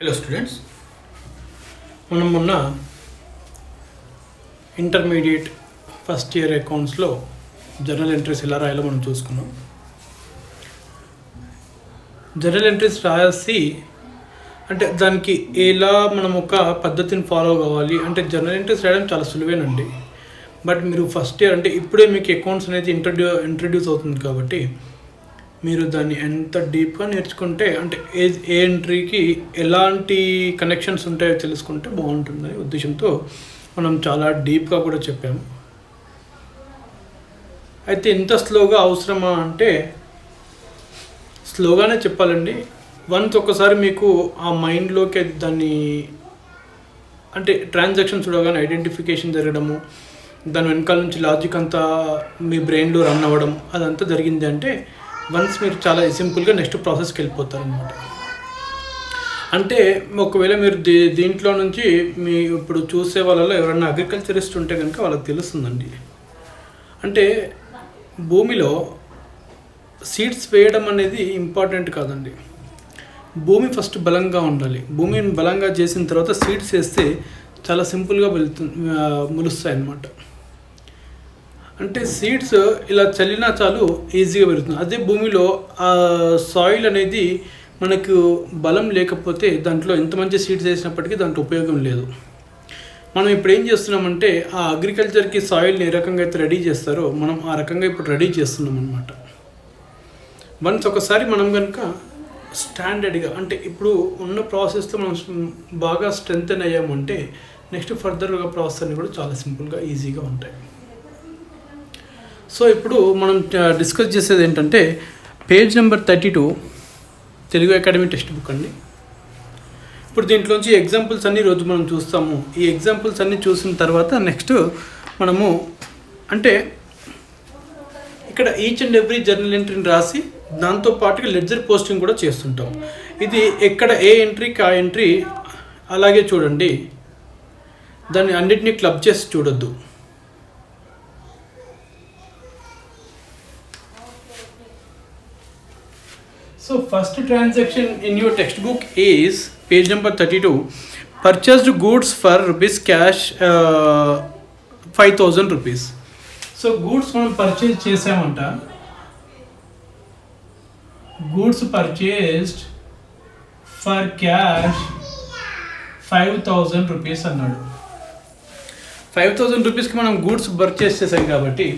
Hello students, మనం మొన్న intermediate first year అకౌంట్స్లో జర్నల్ ఎంట్రీస్ ఎలా రాయాలో మనం చూసుకున్నాం. జర్నల్ ఎంట్రీస్ రాసి అంటే దానికి ఎలా మనం ఒక పద్ధతిని ఫాలో కావాలి అంటే జర్నల్ ఎంట్రీస్ రాయడం చాలా సులువేనండి. బట్ మీరు ఫస్ట్ ఇయర్ అంటే ఇప్పుడే మీకు అకౌంట్స్ అనేది ఇంట్రడ్యూస్ అవుతుంది కాబట్టి మీరు దాన్ని ఎంత డీప్గా నేర్చుకుంటే అంటే ఏ ఎంట్రీకి ఎలాంటి కనెక్షన్స్ ఉంటాయో తెలుసుకుంటే బాగుంటుందని ఉద్దేశంతో మనం చాలా డీప్గా కూడా చెప్పాము. అయితే ఇంత స్లోగా అవసరమా అంటే స్లోగానే చెప్పాలండి. వన్స్ ఒక్కసారి మీకు ఆ మైండ్లోకి దాన్ని అంటే ట్రాన్సాక్షన్ చూడగానే ఐడెంటిఫికేషన్ జరగడము, దాని వెనకాల నుంచి లాజిక్ అంతా మీ బ్రెయిన్లో రన్ అవ్వడం అదంతా జరిగింది అంటే వన్స్ మీరు చాలా సింపుల్గా నెక్స్ట్ ప్రాసెస్కి వెళ్ళిపోతారు అనమాట. అంటే ఒకవేళ మీరు దీంట్లో నుంచి మీ ఇప్పుడు చూసే వాళ్ళలో ఎవరైనా అగ్రికల్చరిస్ట్ ఉంటే కనుక వాళ్ళకి తెలుస్తుందండి. అంటే భూమిలో సీడ్స్ వేయడం అనేది ఇంపార్టెంట్ కాదండి. భూమి ఫస్ట్ బలంగా ఉండాలి. భూమిని బలంగా చేసిన తర్వాత సీడ్స్ వేస్తే చాలా సింపుల్గా మొలుస్తాయి అన్నమాట. అంటే సీడ్స్ ఇలా చల్లినా చాలు ఈజీగా పెరుగుతుంది. అదే భూమిలో ఆ సాయిల్ అనేది మనకు బలం లేకపోతే దాంట్లో ఎంత మంచి సీడ్స్ వేసినప్పటికీ దాంట్లో ఉపయోగం లేదు. మనం ఇప్పుడు ఏం చేస్తున్నామంటే ఆ అగ్రికల్చర్కి సాయిల్ని ఏ రకంగా అయితే రెడీ చేస్తారో మనం ఆ రకంగా ఇప్పుడు రెడీ చేస్తున్నాం అనమాట. వన్స్ ఒకసారి మనం కనుక స్టాండర్డ్గా అంటే ఇప్పుడు ఉన్న ప్రాసెస్తో మనం బాగా స్ట్రెంగ్తెన్ అయ్యామంటే నెక్స్ట్ ఫర్దర్గా ప్రాసెస్ అన్ని కూడా చాలా సింపుల్గా ఈజీగా ఉంటాయి. సో ఇప్పుడు మనం డిస్కస్ చేసేది ఏంటంటే page number 32 Telugu academy text book అండి. ఇప్పుడు దీంట్లోంచి ఎగ్జాంపుల్స్ అన్ని రోజు మనం చూస్తాము. ఈ ఎగ్జాంపుల్స్ అన్నీ చూసిన తర్వాత నెక్స్ట్ మనము అంటే ఇక్కడ ఈచ్ అండ్ ఎవ్రీ జర్నల్ ఎంట్రీని రాసి దాంతో పాటుగా లెడ్జర్ పోస్టింగ్ కూడా చేస్తుంటాం. ఇది ఎక్కడ ఏ ఎంట్రీకి ఆ ఎంట్రీ అలాగే చూడండి, దాన్ని అన్నిటినీ క్లబ్ చేసి చూడొద్దు. So first transaction in your textbook is page number 32. Purchased goods for rupees cash 5,000 rupees. So goods మనం purchase చేసామంట. Goods purchased for cash 5,000 rupees అన్నాడు. 5,000 రూపీస్కి మనం గూడ్స్ పర్చేస్ చేసాం కాబట్టి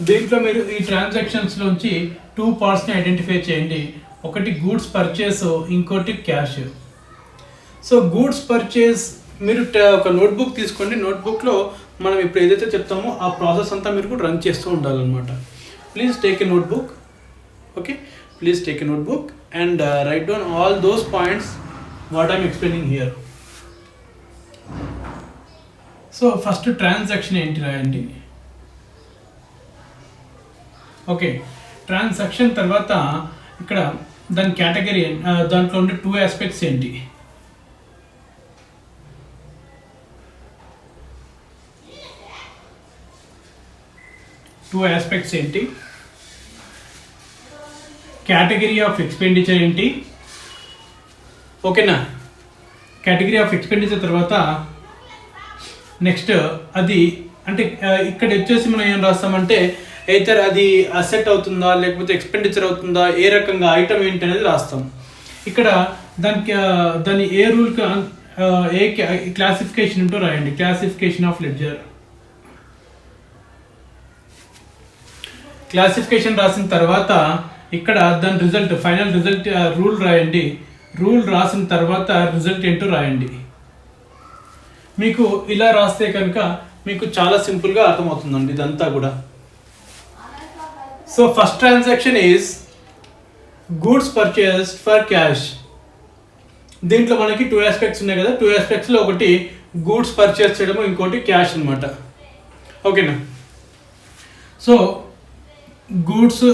దీంట్లో మీరు ఈ ట్రాన్సాక్షన్స్లోంచి 2 పార్ట్స్ని ఐడెంటిఫై చేయండి. ఒకటి గూడ్స్ పర్చేస్, ఇంకోటి క్యాష్. సో గూడ్స్ పర్చేస్ మీరు ఒక నోట్బుక్ తీసుకోండి. నోట్బుక్లో మనం ఇప్పుడు ఏదైతే చెప్తామో ఆ ప్రాసెస్ అంతా మీరు కూడా రన్ చేస్తూ ఉండాలన్నమాట. Please take a notebook. Okay, please take a notebook and right down all those points what I'm explaining here. So first transaction ఏంటి రాయండి. ఓకే, ట్రాన్సాక్షన్ తర్వాత ఇక్కడ దాని కేటగిరీ దాంట్లో ఉండే 2 ఆస్పెక్ట్స్ ఏంటి. కేటగిరీ ఆఫ్ ఎక్స్పెండిచర్ ఏంటి. ఓకేనా, కేటగిరీ ఆఫ్ ఎక్స్పెండిచర్ తర్వాత నెక్స్ట్ అది అంటే ఇక్కడ వచ్చేసి మనం ఏం రాస్తామంటే either అది అసెట్ అవుతుందా లేకపోతే ఎక్స్పెండిచర్ అవుతుందా, ఏ రకంగా ఐటమ్ ఏంటి అనేది రాస్తాం. ఇక్కడ దాని ఏ రూల్కి ఏ క్లాసిఫికేషన్ ఉంటో రాయండి. Classification of ledger. క్లాసిఫికేషన్ రాసిన తర్వాత ఇక్కడ దాని రిజల్ట్ ఫైనల్ రిజల్ట్ రూల్ రాయండి. రూల్ రాసిన తర్వాత రిజల్ట్ ఏంటో రాయండి. మీకు ఇలా రాస్తే కనుక మీకు చాలా సింపుల్గా అర్థమవుతుందండి ఇదంతా కూడా. So first transaction is goods purchased for cash. దీంట్లో మనకి 2 ఆస్పెక్ట్స్ ఉన్నాయి కదా. 2 ఆస్పెక్ట్స్లో ఒకటి గూడ్స్ పర్చేస్ చేయడము, ఇంకోటి క్యాష్ అనమాట. ఓకేనా, సో గూడ్స్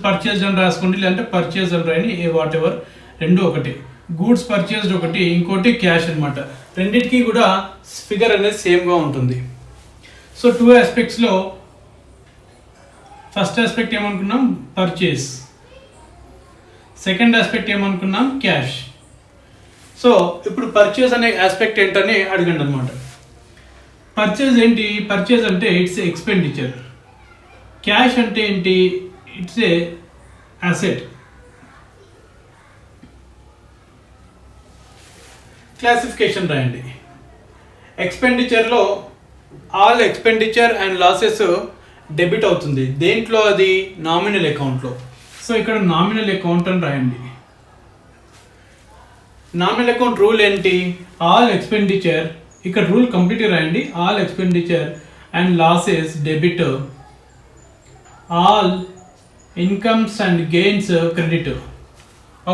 పర్చేస్డ్ అని రాసుకోండి, లేదంటే పర్చేస్ అని రాయని, వాట్ ఎవర్, రెండు ఒకటి. గూడ్స్ పర్చేస్డ్ ఒకటి, ఇంకోటి క్యాష్ అనమాట. రెండింటికి కూడా ఫిగర్ అనేది సేమ్గా ఉంటుంది. సో 2 ఆస్పెక్ట్స్లో ఫస్ట్ ఆస్పెక్ట్ ఏమనుకున్నాం, పర్చేస్. సెకండ్ ఆస్పెక్ట్ ఏమనుకున్నాం, క్యాష్. సో ఇప్పుడు పర్చేజ్ అనే ఆస్పెక్ట్ ఏంటని అడగండి అనమాట. పర్చేజ్ ఏంటి? పర్చేజ్ అంటే ఇట్స్ ఎక్స్పెండిచర్. క్యాష్ అంటే ఏంటి? It's a asset. క్లాసిఫికేషన్ రాయండి. ఎక్స్పెండిచర్లో all expenditure and losses debit అవుతుంది. దేంట్లో? అది నామినల్ అకౌంట్లో. సో ఇక్కడ నామినల్ అకౌంట్ అని రాయండి. నామినల్ అకౌంట్ రూల్ ఏంటి? ఆల్ ఎక్స్పెండిచర్, ఇక్కడ రూల్ కంప్లీట్గా రాయండి. All expenditure and losses debit, all incomes and gains credit.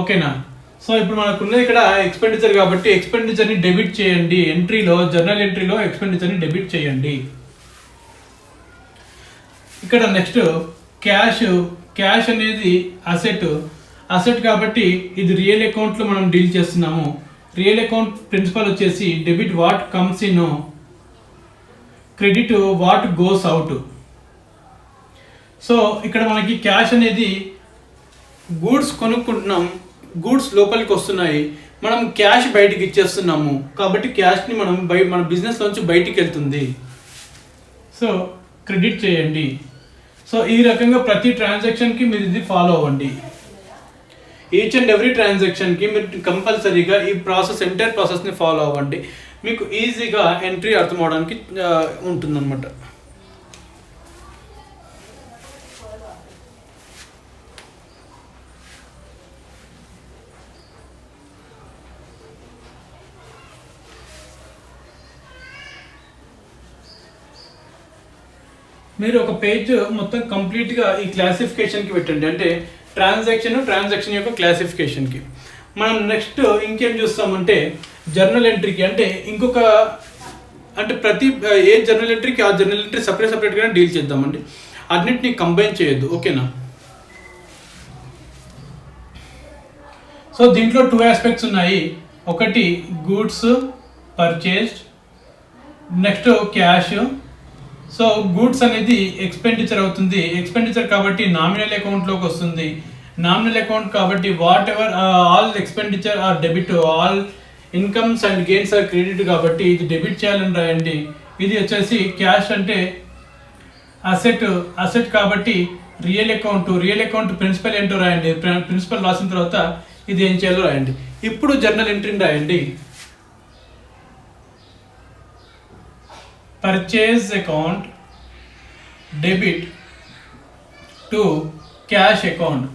ఓకేనా? సో ఇప్పుడు మనకున్నది ఇక్కడ ఎక్స్పెండిచర్ కాబట్టి ఎక్స్పెండిచర్ని డెబిట్ చేయండి. ఎంట్రీలో, జర్నల్ ఎంట్రీలో ఎక్స్పెండిచర్ని డెబిట్ చేయండి. ఇక్కడ నెక్స్ట్ క్యాష్. క్యాష్ అనేది అసెట్. అసెట్ కాబట్టి ఇది రియల్ అకౌంట్లో మనం డీల్ చేస్తున్నాము. రియల్ అకౌంట్ ప్రిన్సిపల్ వచ్చేసి debit what comes in, credit what goes out. So ఇక్కడ మనకి క్యాష్ అనేది గూడ్స్ కొనుక్కుంటున్నాం, గూడ్స్ లోపలికి వస్తున్నాయి, మనం క్యాష్ బయటికి ఇచ్చేస్తున్నాము కాబట్టి క్యాష్ని మనం మన బిజినెస్ నుంచి బయటికి వెళ్తుంది. సో క్రెడిట్ చేయండి. సో ఈ రకంగా ప్రతి ట్రాన్సాక్షన్కి మీరు ఇది ఫాలో అవ్వండి. ఈచ్ అండ్ ఎవ్రీ ట్రాన్సాక్షన్కి మీరు కంపల్సరీగా ఈ ప్రాసెస్, ఎంటైర్ ప్రాసెస్ని ఫాలో అవ్వండి. మీకు ఈజీగా ఎంట్రీ అర్థం అవడానికి ఉంటుందన్నమాట. మీరు ఒక పేజ్ మొత్తం కంప్లీట్గా ఈ క్లాసిఫికేషన్కి పెట్టండి. అంటే ట్రాన్సాక్షన్ యొక్క క్లాసిఫికేషన్కి. మనం నెక్స్ట్ ఇంకేం చూస్తామంటే జర్నల్ ఎంట్రీకి. అంటే ఇంకొక, అంటే ప్రతి ఏ జర్నల్ ఎంట్రీకి ఆ జర్నల్ ఎంట్రీ సపరేట్గా డీల్ చేద్దామండి. అన్నిటిని కంబైన్ చేయొద్దు. ఓకేనా? సో దీంట్లో 2 ఆస్పెక్ట్స్ ఉన్నాయి. ఒకటి goods purchased, next cash. So goods అనేది ఎక్స్పెండిచర్ అవుతుంది. ఎక్స్పెండిచర్ కాబట్టి నామినల్ అకౌంట్లోకి వస్తుంది. నామినల్ అకౌంట్ కాబట్టి what ever all expenditure are debit, all incomes and gains or credit కాబట్టి ఇది డెబిట్ చేయాలని రాయండి. ఇది వచ్చేసి క్యాష్ అంటే అసెట్ కాబట్టి రియల్ అకౌంట్ ప్రిన్సిపల్ ఏంటో రాయండి. ప్రిన్సిపల్ రాసిన తర్వాత ఇది ఏం చేయాలో రాయండి. ఇప్పుడు జర్నల్ ఎంట్రీని రాయండి. Purchase account debit to cash account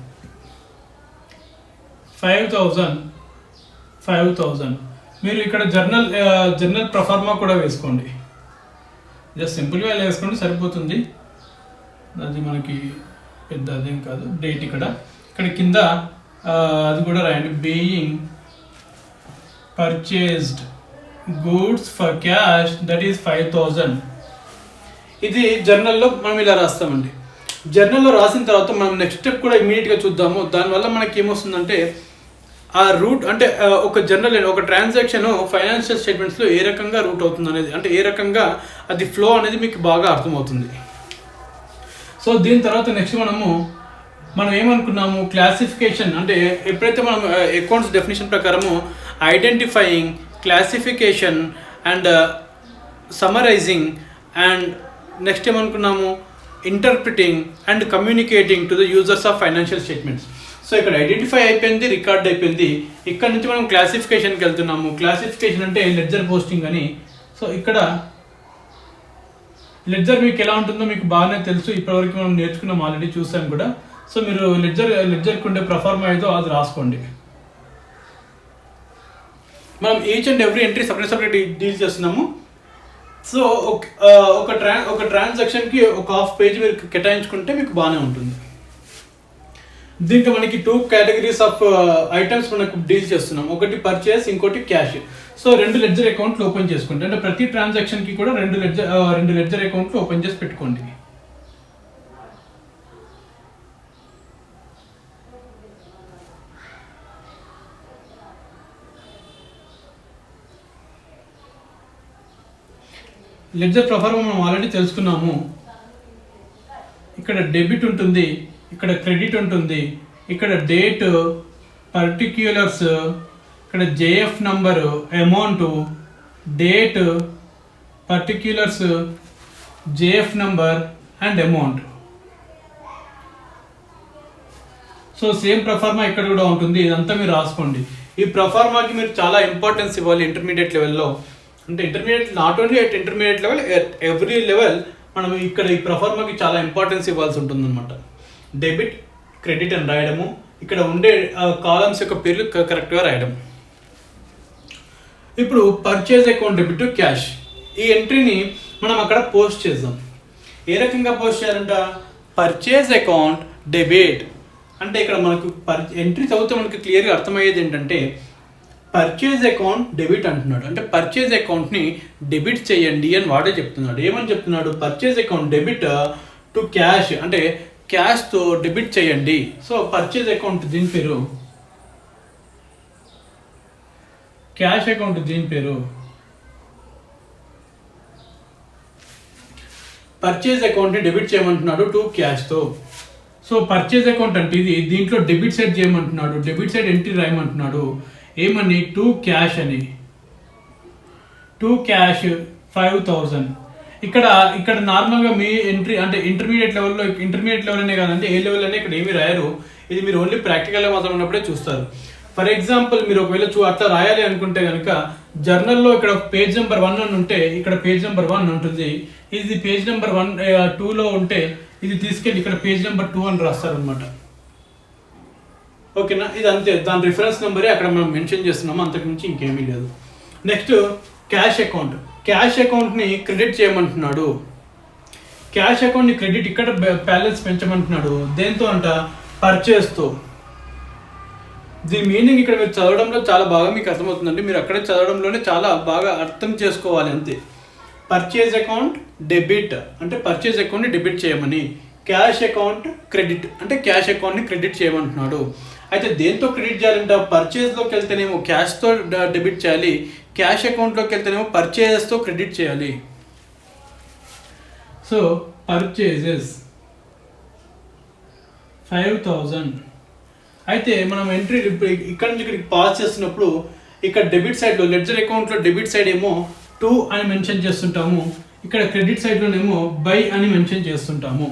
5,000. మీరు ఇక్కడ జర్నల్ ప్రొఫార్మా కూడా వేసుకోండి. జస్ట్ సింపుల్గా ఇలా వేసుకోండి సరిపోతుంది. అది మనకి పెద్ద అదేం కాదు. డేట్ ఇక్కడ కింద అది కూడా రాయండి. Being purchased goods for cash that is 5,000. ఇది జర్నల్లో మనం ఇలా రాస్తామండి. జర్నల్లో రాసిన తర్వాత మనం నెక్స్ట్ స్టెప్ కూడా ఇమీడియట్గా చూద్దాము. దానివల్ల మనకి ఏమొస్తుందంటే ఆ రూట్, అంటే ఒక ట్రాన్సాక్షన్ ఫైనాన్షియల్ స్టేట్మెంట్స్లో ఏ రకంగా రూట్ అవుతుంది అనేది, అంటే ఏ రకంగా అది ఫ్లో అనేది మీకు బాగా అర్థమవుతుంది. సో దీని తర్వాత నెక్స్ట్ మనం ఏమనుకున్నాము, క్లాసిఫికేషన్. అంటే ఎప్పుడైతే మనం అకౌంట్స్ డెఫినేషన్ ప్రకారము identifying, classification and summarizing and next ఏమనుకున్నాము, interpreting and communicating to the users of financial statements. So ఇక్కడ ఐడెంటిఫై అయిపోయింది, రికార్డ్ అయిపోయింది. ఇక్కడ నుంచి మనం క్లాసిఫికేషన్కి వెళ్తున్నాము. క్లాసిఫికేషన్ అంటే లెడ్జర్ పోస్టింగ్ అని. సో ఇక్కడ లెడ్జర్ మీకు ఎలా ఉంటుందో మీకు బాగానే తెలుసు. ఇప్పటివరకు మనం నేర్చుకున్నాం, ఆల్రెడీ చూసాం కూడా. సో మీరు లెడ్జర్కి ఉండే ప్రొఫార్మా ఏదో అది రాసుకోండి. మనం each and every entry separate deal చేస్తున్నాము. సో ఒక ట్రాన్సాక్షన్కి ఒక హాఫ్ పేజ్ మీరు కేటాయించుకుంటే మీకు బాగానే ఉంటుంది. దీంట్లో మనకి 2 కేటగిరీస్ ఆఫ్ ఐటమ్స్ మనకు డీల్ చేస్తున్నాం. ఒకటి పర్చేస్, ఇంకోటి క్యాష్. సో 2 లెడ్జర్ అకౌంట్లు ఓపెన్ చేసుకోండి. అంటే ప్రతి ట్రాన్సాక్షన్కి కూడా 2 లెడ్జర్ అకౌంట్లు ఓపెన్ చేసి పెట్టుకోండి. లెడ్జర్ ప్రొఫార్మా మనం ఆల్రెడీ తెలుసుకున్నాము. ఇక్కడ డెబిట్ ఉంటుంది, ఇక్కడ క్రెడిట్ ఉంటుంది, ఇక్కడ డేట్, పర్టిక్యులర్స్, ఇక్కడ JF number, amount, date, particulars, JF number and amount. So same proforma ఇక్కడ కూడా ఉంటుంది, ఇదంతా మీరు రాసుకోండి. ఈ ప్రొఫార్మాకి మీరు చాలా ఇంపార్టెన్స్ ఇవ్వాలి ఇంటర్మీడియట్ లెవెల్లో. అంటే intermediate not only at intermediate level, at every level మనం ఇక్కడ ఈ ప్రొఫార్మాకి చాలా ఇంపార్టెన్స్ ఇవ్వాల్సి ఉంటుంది అనమాట. డెబిట్, క్రెడిట్ అని రాయడము, ఇక్కడ ఉండే కాలమ్స్ యొక్క పేర్లు కరెక్ట్గా రాయడం. ఇప్పుడు purchase account debit to cash, ఈ ఎంట్రీని మనం అక్కడ పోస్ట్ చేద్దాం. ఏ రకంగా పోస్ట్ చేయాలంట? పర్చేజ్ అకౌంట్ డెబిట్ అంటే ఇక్కడ మనకు ఎంట్రీ చదివితే మనకి క్లియర్గా అర్థమయ్యేది ఏంటంటే పర్చేజ్ అకౌంట్ డెబిట్ అంటున్నాడు. అంటే పర్చేజ్ అకౌంట్ని డెబిట్ చేయండి అని వాడే చెప్తున్నాడు. ఏమని చెప్తున్నాడు? Purchase account debit to cash అంటే క్యాష్తో డెబిట్ చేయండి. సో పర్చేజ్ అకౌంట్ దీని పేరు, క్యాష్ అకౌంట్ దీని పేరు. పర్చేజ్ అకౌంట్ని డెబిట్ చేయమంటున్నాడు టు క్యాష్తో. సో పర్చేజ్ అకౌంట్ అంటే ఇది, దీంట్లో డెబిట్ సైడ్ చేయమంటున్నాడు, డెబిట్ సైడ్ ఎంట్రీ రాయమంటున్నాడు. ఏమని? టు క్యాష్ అని. To cash 5000. ఇక్కడ నార్మల్గా మీ ఎంట్రీ అంటే ఇంటర్మీడియట్ లెవెల్ అనే కాదంటే ఏ లెవెల్ అనే ఇక్కడ ఏమి రాయరు. ఇది మీరు ఓన్లీ ప్రాక్టికల్గా మాత్రం ఉన్నప్పుడే చూస్తారు. ఫర్ ఎగ్జాంపుల్ మీరు ఒకవేళ అట్లా రాయాలి అనుకుంటే కనుక జర్నల్లో ఇక్కడ పేజ్ నెంబర్ 1 అని ఉంటే ఇక్కడ పేజ్ నెంబర్ 1 ఉంటుంది. ఇది పేజ్ నెంబర్ 2లో ఉంటే ఇది తీసుకెళ్ళి ఇక్కడ పేజ్ నెంబర్ 2 అని రాస్తారనమాట. ఓకేనా? ఇది అంతే, దాని రిఫరెన్స్ నెంబరే అక్కడ మనం మెన్షన్ చేస్తున్నాము, అంతకుమించి ఇంకేమీ లేదు. Next cash account. క్యాష్ అకౌంట్ని క్రెడిట్ చేయమంటున్నాడు. క్యాష్ అకౌంట్ని క్రెడిట్ ఇక్కడ బ్యాలెన్స్ పెంచమంటున్నాడు. దేంతో అంట? పర్చేస్తో. దీని మీనింగ్ ఇక్కడ మీరు చదవడంలో చాలా బాగా మీకు అర్థమవుతుందండి. మీరు అక్కడే చదవడంలోనే చాలా బాగా అర్థం చేసుకోవాలి అంతే. పర్చేజ్ అకౌంట్ డెబిట్ అంటే పర్చేజ్ అకౌంట్ని డెబిట్ చేయమని, క్యాష్ అకౌంట్ క్రెడిట్ అంటే క్యాష్ అకౌంట్ని క్రెడిట్ చేయమంటున్నాడు. అయితే దేంతో క్రెడిట్ చేయాలంట? పర్చేజ్లోకి వెళ్తేనేమో క్యాష్తో డెబిట్ చేయాలి, క్యాష్ అకౌంట్లోకి వెళ్తేనేమో పర్చేజెస్తో క్రెడిట్ చేయాలి. So purchases 5000. అయితే మనం ఎంట్రీ ఇక్కడ నుంచి ఇక్కడికి పాస్ చేస్తున్నప్పుడు ఇక్కడ డెబిట్ సైడ్లో లెడ్జర్ అకౌంట్లో డెబిట్ సైడ్ ఏమో 2 అని మెన్షన్ చేస్తుంటాము, ఇక్కడ క్రెడిట్ సైడ్లోనేమో బై అని మెన్షన్ చేస్తుంటాము.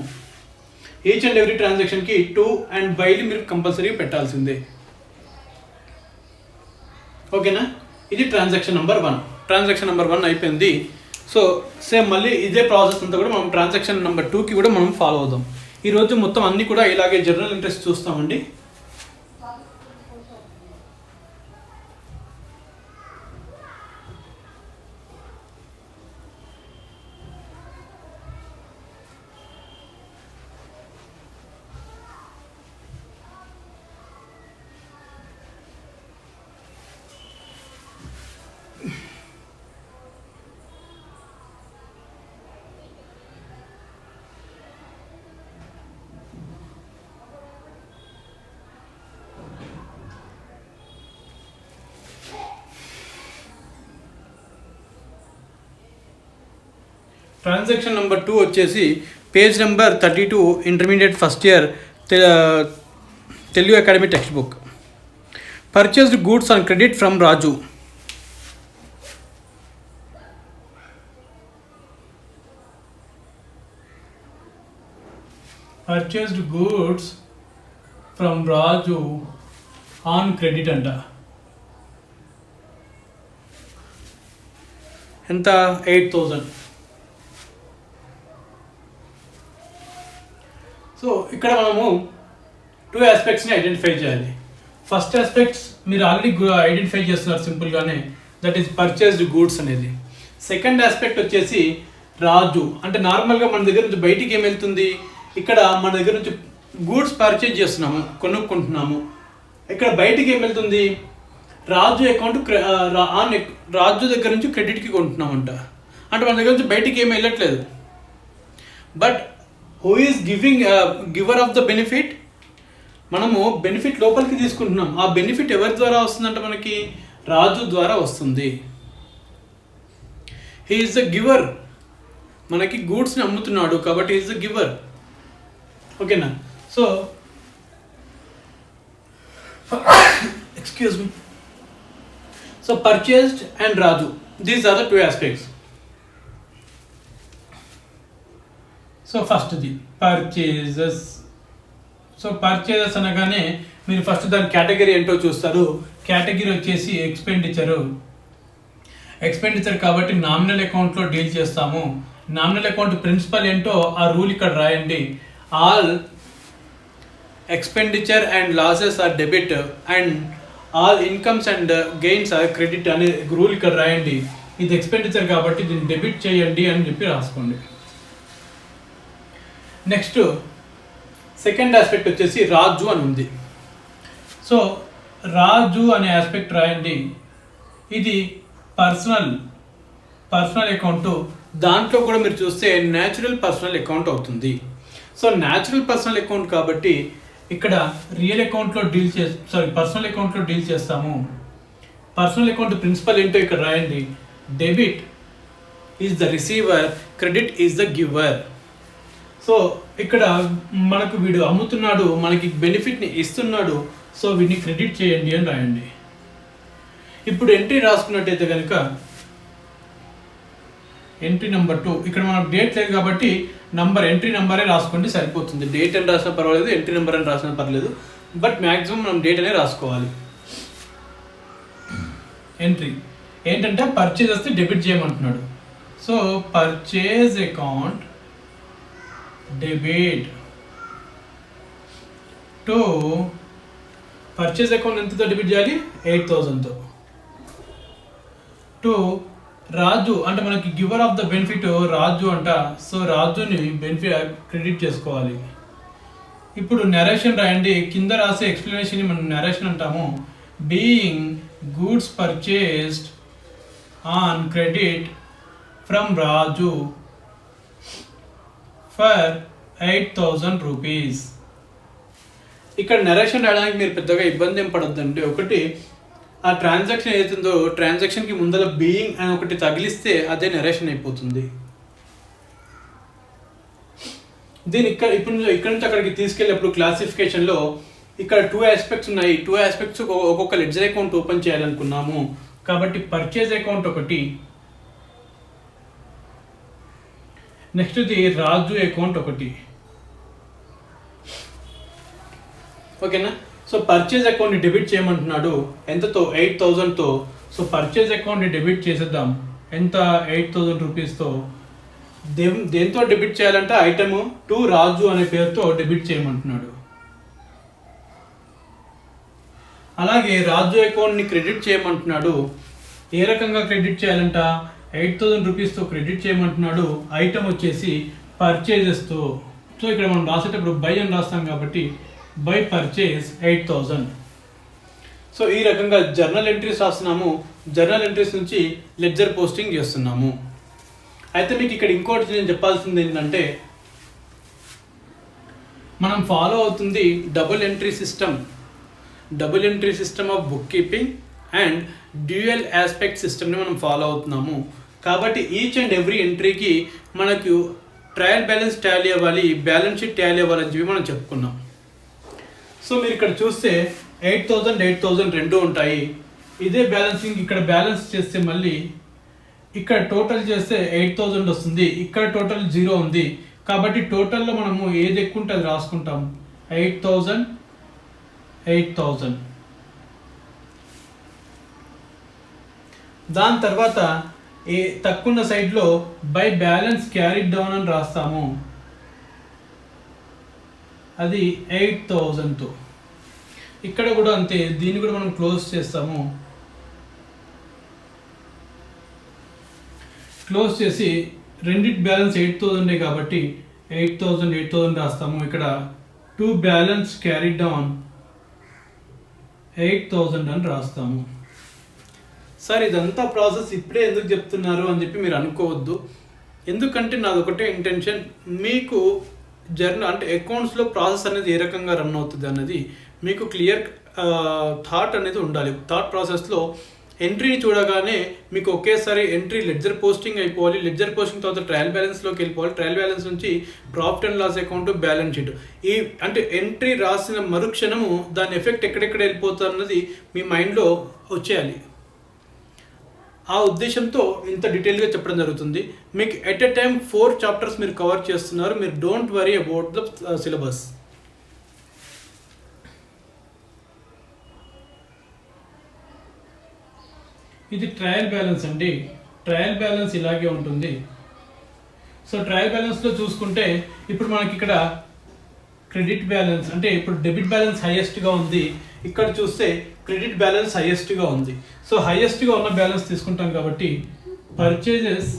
ఈచ్ అండ్ ఎవ్రీ ట్రాన్సాక్షన్కి 2 అండ్ బైని మీరు కంపల్సరీ పెట్టాల్సిందే. ఓకేనా? ఇది ట్రాన్సాక్షన్ నెంబర్ 1. ట్రాన్సాక్షన్ నెంబర్ 1 అయిపోయింది. సో సేమ్ మళ్ళీ ఇదే ప్రాసెస్ అంతా కూడా మనం ట్రాన్సాక్షన్ నెంబర్ 2కి కూడా మనం ఫాలో అవుదాం. ఈరోజు మొత్తం అన్నీ కూడా ఇలాగే జనరల్ ఇంట్రెస్ట్ చూస్తామండి. ట్రాన్సాక్షన్ నెంబర్ 2 వచ్చేసి page number 32 intermediate first year Telugu academy text book. Purchased goods on credit from Raju. Purchased goods from Raju on credit అంట. ఎంత? 8000. సో ఇక్కడ మనము 2 ఆస్పెక్ట్స్ని ఐడెంటిఫై చేయాలి. ఫస్ట్ ఆస్పెక్ట్స్ మీరు ఆల్రెడీ ఐడెంటిఫై చేస్తున్నారు సింపుల్గానే, దట్ ఈస్ పర్చేస్డ్ గూడ్స్ అనేది. సెకండ్ ఆస్పెక్ట్ వచ్చేసి రాజు అంటే నార్మల్గా మన దగ్గర నుంచి బయటికి ఏం వెళ్తుంది? ఇక్కడ మన దగ్గర నుంచి గూడ్స్ పర్చేజ్ చేస్తున్నాము, కొనుక్కుంటున్నాము. ఇక్కడ బయటికి ఏం వెళ్తుంది? రాజు అకౌంట్ రాజు దగ్గర నుంచి క్రెడిట్కి కొంటున్నామంట. అంటే మన దగ్గర నుంచి బయటికి ఏమి వెళ్ళట్లేదు. But who is giver of the benefit? మనము బెనిఫిట్ లోపలికి తీసుకుంటున్నాం. ఆ బెనిఫిట్ ఎవరి ద్వారా వస్తుందంటే మనకి రాజు ద్వారా వస్తుంది. He is the giver. మనకి గూడ్స్ని అమ్ముతున్నాడు కాబట్టి హీ ఈజ్ ద గివర్. ఓకేనా? So excuse me. So purchased and Raju, these are the two aspects. So ఫస్ట్ది పర్చేజెస్. సో పర్చేజెస్ అనగానే మీరు ఫస్ట్ దాని కేటగిరీ ఏంటో చూస్తారు. కేటగిరీ వచ్చేసి ఎక్స్పెండిచర్ కాబట్టి నామినల్ అకౌంట్లో డీల్ చేస్తాము. నామినల్ అకౌంట్ ప్రిన్సిపల్ ఏంటో ఆ రూల్ ఇక్కడ రాయండి. All expenditure and losses are debit and all incomes and gains or credit అనే రూల్ ఇక్కడ రాయండి. ఇది ఎక్స్పెండిచర్ కాబట్టి దీన్ని డెబిట్ చేయండి అని చెప్పి రాసుకోండి. నెక్స్ట్ సెకండ్ ఆస్పెక్ట్ వచ్చేసి రాజు అని ఉంది. సో రాజు అనే ఆస్పెక్ట్ రాయండి. ఇది పర్సనల్ అకౌంట్. దాంట్లో కూడా మీరు చూస్తే న్యాచురల్ పర్సనల్ అకౌంట్ అవుతుంది. సో న్యాచురల్ పర్సనల్ అకౌంట్ కాబట్టి ఇక్కడ పర్సనల్ అకౌంట్లో డీల్ చేస్తాము. పర్సనల్ అకౌంట్ ప్రిన్సిపల్ ఏంటో ఇక్కడ రాయండి. Debit is the receiver, credit is the giver. So ఇక్కడ మనకు వీడు అమ్ముతున్నాడు, మనకి బెనిఫిట్ని ఇస్తున్నాడు, సో వీడిని క్రెడిట్ చేయండి అని రాయండి. ఇప్పుడు ఎంట్రీ రాసుకున్నట్టయితే కనుక ఎంట్రీ నెంబర్ 2, ఇక్కడ మనకు డేట్ లేదు కాబట్టి ఎంట్రీ నెంబరే రాసుకోండి సరిపోతుంది. డేట్ అని రాసినా పర్వాలేదు, ఎంట్రీ నెంబర్ అని రాసినా పర్లేదు, బట్ మ్యాక్సిమం మనం డేట్ అనే రాసుకోవాలి. ఎంట్రీ ఏంటంటే పర్చేజ్ వస్తే డెబిట్ చేయమంటున్నాడు. So purchase account debit to purchase account ఎంతతో డెబిట్ చేయాలి? 8,000తో. టు రాజు అంటే మనకి giver of the benefit Raju అంట. సో రాజుని బెనిఫిట్ క్రెడిట్ చేసుకోవాలి. ఇప్పుడు నరేషన్ రాయండి. కింద రాసే ఎక్స్ప్లెనేషన్ మనం నరేషన్ అంటాము. Being goods purchased on credit from Raju for 8,000 rupees. ఇక్కడ నరేషన్ రాయడానికి మీరు పెద్దగా ఇబ్బంది ఏం పడొద్దండి. ఒకటి ఆ ట్రాన్సాక్షన్ ఏదైతుందో ట్రాన్సాక్షన్కి ముందర బీయింగ్ అని ఒకటి తగిలిస్తే అదే నరేషన్ అయిపోతుంది. దీని ఇక్కడ నుంచి అక్కడికి తీసుకెళ్ళినప్పుడు క్లాసిఫికేషన్లో ఇక్కడ 2 ఆస్పెక్ట్స్ ఉన్నాయి. 2 ఆస్పెక్ట్స్ ఒక్కొక్క లెడ్జర్ అకౌంట్ ఓపెన్ చేయాలనుకున్నాము కాబట్టి పర్చేజ్ అకౌంట్ ఒకటి, నెక్స్ట్ది రాజు అకౌంట్ ఒకటి. ఓకేనా? సో పర్చేజ్ అకౌంట్ని డెబిట్ చేయమంటున్నాడు. ఎంతతో? 8,000తో. సో పర్చేజ్ అకౌంట్ని డెబిట్ చేసేద్దాం. ఎంత? 8,000 రూపీస్తో. దేంతో డెబిట్ చేయాలంటే ఐటమ్ 2 రాజు అనే పేరుతో డెబిట్ చేయమంటున్నాడు. అలాగే రాజు అకౌంట్ని క్రెడిట్ చేయమంటున్నాడు. ఏ రకంగా క్రెడిట్ చేయాలంట? 8,000 రూపీస్తో క్రెడిట్ చేయమంటున్నాడు. ఐటమ్ వచ్చేసి పర్చేజెస్తో. సో ఇక్కడ మనం రాసేటప్పుడు బై అని రాస్తాం కాబట్టి బై పర్చేజ్ 8,000. సో ఈ రకంగా జర్నల్ ఎంట్రీస్ రాస్తున్నాము. జర్నల్ ఎంట్రీస్ నుంచి లెడ్జర్ పోస్టింగ్ చేస్తున్నాము. అయితే మీకు ఇక్కడ ఇంకోటి నేను చెప్పాల్సింది ఏంటంటే మనం ఫాలో అవుతుంది double entry system of book keeping and dual aspect సిస్టమ్ని మనం ఫాలో అవుతున్నాము. కాబట్టి ఈచ్ అండ్ ఎవ్రీ ఎంట్రీకి మనకు ట్రయల్ బ్యాలెన్స్ టాలీ అవ్వాలి, బ్యాలెన్స్ షీట్ టాలీ అవ్వాలని చెప్పి మనం చెప్పుకున్నాం. సో మీరు ఇక్కడ చూస్తే 8,000 రెండు ఉంటాయి. ఇదే బ్యాలెన్సింగ్ ఇక్కడ బ్యాలెన్స్ చేస్తే మళ్ళీ ఇక్కడ టోటల్ చేస్తే 8,000 వస్తుంది. ఇక్కడ టోటల్ 0 ఉంది కాబట్టి టోటల్లో మనము ఏది ఎక్కువ ఉంటే అది రాసుకుంటాం. 8,000. దాని తర్వాత తక్కువ సైడ్లో బై బ్యాలెన్స్ క్యారీడ్ డౌన్ అని రాస్తాము. అది 8,000తో. ఇక్కడ కూడా అంతే, దీన్ని కూడా మనం క్లోజ్ చేస్తాము. క్లోజ్ చేసి రెండిటి బ్యాలెన్స్ 8,000 కాబట్టి 8,000 రాస్తాము. ఇక్కడ 2 బ్యాలెన్స్ క్యారీ డౌన్ 8,000 అని రాస్తాము. సార్ ఇదంతా ప్రాసెస్ ఇప్పుడే ఎందుకు చెప్తున్నారు అని చెప్పి మీరు అనుకోవద్దు. ఎందుకంటే నాది ఒకటే ఇంటెన్షన్, మీకు జర్నల్ అంటే అకౌంట్స్లో ప్రాసెస్ అనేది ఏ రకంగా రన్ అవుతుంది అన్నది మీకు క్లియర్ థాట్ అనేది ఉండాలి. థాట్ ప్రాసెస్లో ఎంట్రీని చూడగానే మీకు ఒకేసారి ఎంట్రీ లెడ్జర్ పోస్టింగ్ అయిపోవాలి. లెడ్జర్ పోస్టింగ్ తర్వాత ట్రయల్ బ్యాలెన్స్లోకి వెళ్ళిపోవాలి. ట్రయల్ బ్యాలెన్స్ నుంచి profit and loss account, balance sheet. ఈ అంటే ఎంట్రీ రాసిన మరుక్షణము దాని ఎఫెక్ట్ ఎక్కడెక్కడ వెళ్ళిపోతుంది అన్నది మీ మైండ్లో వచ్చేయాలి. ఆ ఉద్దేశంతో ఇంత డీటెయిల్గా చెప్పడం జరుగుతుంది. మీకు ఎట్ ఎ టైం 4 చాప్టర్స్ మీరు కవర్ చేస్తున్నారు. మీరు don't worry about the syllabus. ఇది ట్రయల్ బ్యాలెన్స్ అండి. ట్రయల్ బ్యాలెన్స్ ఇలాగే ఉంటుంది. సో ట్రయల్ బ్యాలెన్స్లో చూసుకుంటే ఇప్పుడు మనకి ఇక్కడ క్రెడిట్ బ్యాలెన్స్ అంటే ఇప్పుడు డెబిట్ బ్యాలెన్స్ హైయెస్ట్గా ఉంది. ఇక్కడ చూస్తే క్రెడిట్ బ్యాలెన్స్ హైయెస్ట్గా ఉంది. సో హైయెస్ట్గా ఉన్న బ్యాలెన్స్ తీసుకుంటాం కాబట్టి పర్చేజెస్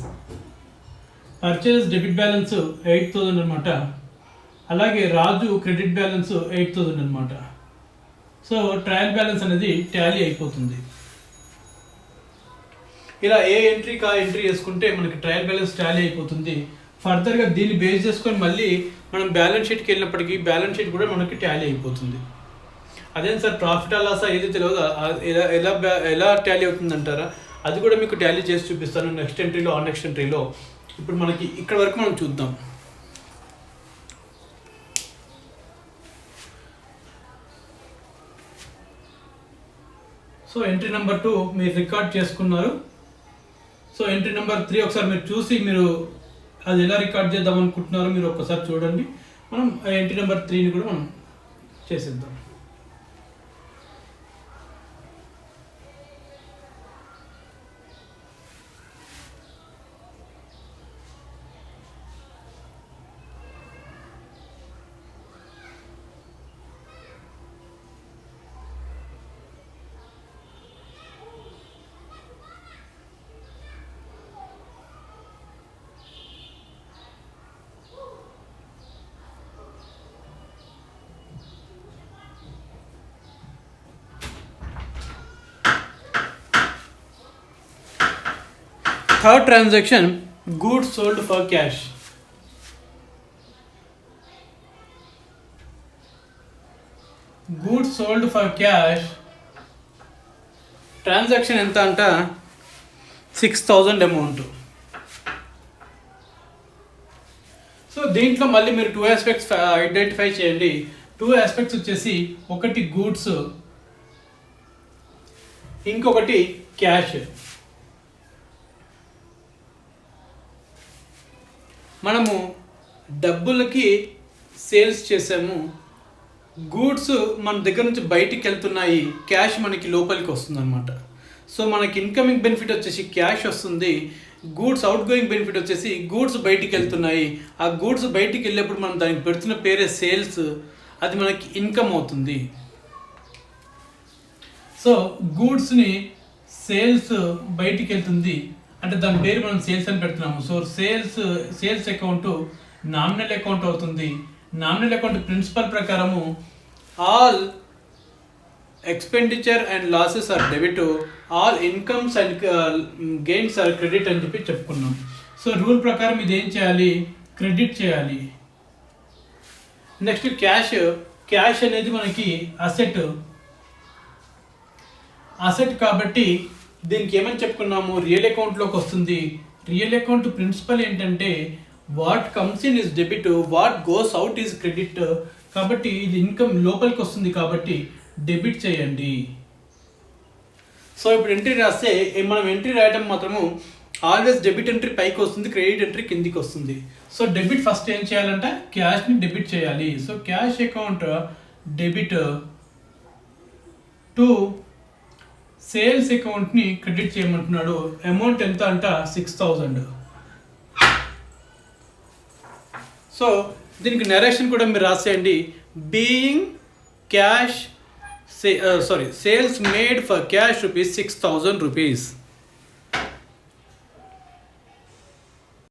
డెబిట్ బ్యాలెన్స్ 8,000 అనమాట. అలాగే రాజు క్రెడిట్ బ్యాలెన్స్ 8,000 అనమాట. సో ట్రయల్ బ్యాలెన్స్ అనేది టాలీ అయిపోతుంది. ఇలా ఏ ఎంట్రీకి ఆ ఎంట్రీ వేసుకుంటే మనకి ట్రయల్ బ్యాలెన్స్ టాలీ అయిపోతుంది. ఫర్దర్గా దీన్ని బేస్ చేసుకొని మళ్ళీ మనం బ్యాలెన్స్ షీట్కి వెళ్ళినప్పటికీ బ్యాలెన్స్ షీట్ కూడా మనకి టాలీ అయిపోతుంది. అదేం సార్ ప్రాఫిట్ అండ్ లాస్ ఏది తెలియదు ఎలా టాలీ అవుతుంది అంటారా? అది కూడా మీకు టాలీ చేసి చూపిస్తాను నెక్స్ట్ ఎంట్రీలో నెక్స్ట్ ఎంట్రీలో. ఇప్పుడు మనకి ఇక్కడ వరకు మనం చూద్దాం. సో ఎంట్రీ నెంబర్ 2 మీరు రికార్డ్ చేసుకున్నారు. సో ఎంట్రీ నెంబర్ 3 ఒకసారి మీరు చూసి మీరు అది ఎలా రికార్డ్ చేద్దాం అనుకుంటున్నారో మీరు ఒక్కసారి చూడండి. మనం ఎంట్రీ నెంబర్ 3ని కూడా మనం చేసేద్దాం. Third transaction, goods sold for cash. Goods sold for cash transaction ఎంత అంట 6,000 అమౌంట్. సో దీంట్లో మళ్ళీ మీరు 2 ఆస్పెక్ట్స్ ఐడెంటిఫై చేయండి. 2 ఆస్పెక్ట్స్ వచ్చేసి ఒకటి గూడ్స్, ఇంకొకటి క్యాష్. మనము డబ్బులకి సేల్స్ చేసాము, గూడ్స్ మన దగ్గర నుంచి బయటికి వెళ్తున్నాయి, క్యాష్ మనకి లోపలికి వస్తుంది అనమాట. సో మనకి ఇన్కమింగ్ బెనిఫిట్ వచ్చేసి క్యాష్ వస్తుంది, గూడ్స్ అవుట్ గోయింగ్ బెనిఫిట్ వచ్చేసి గూడ్స్ బయటికి వెళ్తున్నాయి. ఆ గూడ్స్ బయటికి వెళ్ళేప్పుడు మనం దానికి పెడుతున్న పేరే సేల్స్, అది మనకి ఇన్కమ్ అవుతుంది. సో గూడ్స్ని సేల్స్ బయటికి వెళ్తుంది అంటే దాని పేరు మనం సేల్స్ అని పెడుతున్నాము. So sales account nominal account అవుతుంది. నామినల్ అకౌంట్ ప్రిన్సిపల్ ప్రకారము all expenditure and losses are debit, all incomes and gains or credit అని చెప్పి చెప్పుకున్నాం. సో రూల్ ప్రకారం ఇది ఏం చేయాలి? క్రెడిట్ చేయాలి. నెక్స్ట్ క్యాష్ అనేది మనకి అసెట్ కాబట్టి దీనికి ఏమని చెప్పుకున్నాము? రియల్ అకౌంట్లోకి వస్తుంది. రియల్ అకౌంట్ ప్రిన్సిపల్ ఏంటంటే what comes in is debit, what goes out is credit. కాబట్టి ఇది ఇన్కమ్ లోపలికి వస్తుంది కాబట్టి డెబిట్ చేయండి. సో ఇప్పుడు ఎంట్రీ రాస్తే మనం ఎంట్రీ రాయడం మాత్రము ఆల్వేస్ డెబిట్ ఎంట్రీ పైకి వస్తుంది, క్రెడిట్ ఎంట్రీ కిందికి వస్తుంది. సో డెబిట్ ఫస్ట్ ఏం చేయాలంటే క్యాష్ని డెబిట్ చేయాలి. So cash account debit to sales అకౌంట్ని క్రెడిట్ చేయమంటున్నాడు. అమౌంట్ ఎంత అంట 6,000. సో దీనికి నరేషన్ కూడా మీరు రాసేయండి. Being sales made for cash rupees 6,000 rupees.